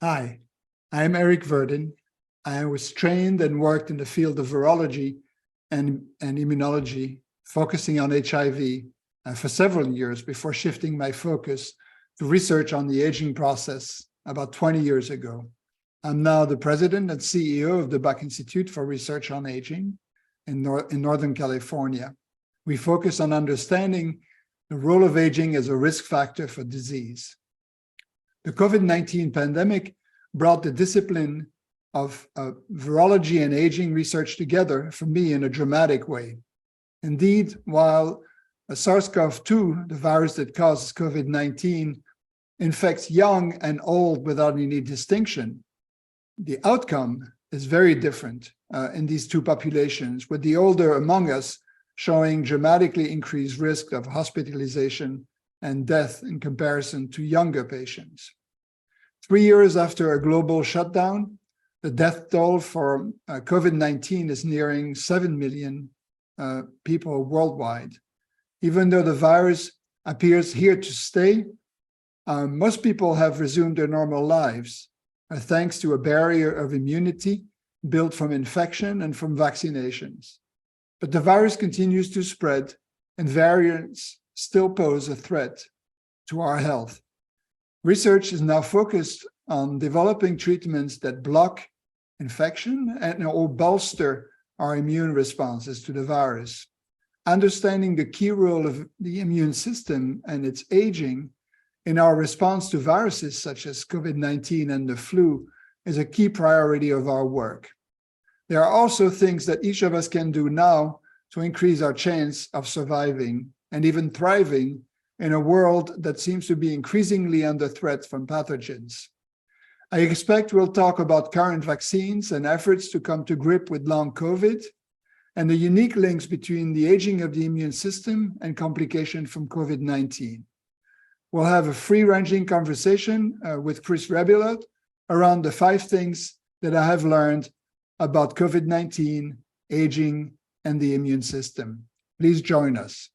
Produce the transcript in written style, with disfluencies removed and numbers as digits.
Hi, I am Eric Verdin. I was trained and worked in the field of virology and immunology, focusing on HIV for several years before shifting my focus to research on the aging process about 20 years ago. I'm now the president and CEO of the Buck Institute for Research on Aging in Northern California. We focus on understanding the role of aging as a risk factor for disease. The COVID-19 pandemic brought the discipline of virology and aging research together for me in a dramatic way. Indeed, while SARS-CoV-2, the virus that causes COVID-19, infects young and old without any distinction, the outcome is very different in these two populations, with the older among us showing dramatically increased risk of hospitalization and death in comparison to younger patients. 3 years after a global shutdown, the death toll for COVID-19 is nearing 7 million people worldwide. Even though the virus appears here to stay, most people have resumed their normal lives, thanks to a barrier of immunity built from infection and from vaccinations. But the virus continues to spread, and variants still pose a threat to our health. Research is now focused on developing treatments that block infection or bolster our immune responses to the virus. Understanding the key role of the immune system and its aging in our response to viruses such as COVID-19 and the flu is a key priority of our work. There are also things that each of us can do now to increase our chance of surviving and even thriving in a world that seems to be increasingly under threat from pathogens. I expect we'll talk about current vaccines and efforts to come to grip with long COVID and the unique links between the aging of the immune system and complication from COVID-19. We'll have a free-ranging conversation with Chris Rebillot around the 5 things that I have learned about COVID-19, aging, and the immune system. Please join us.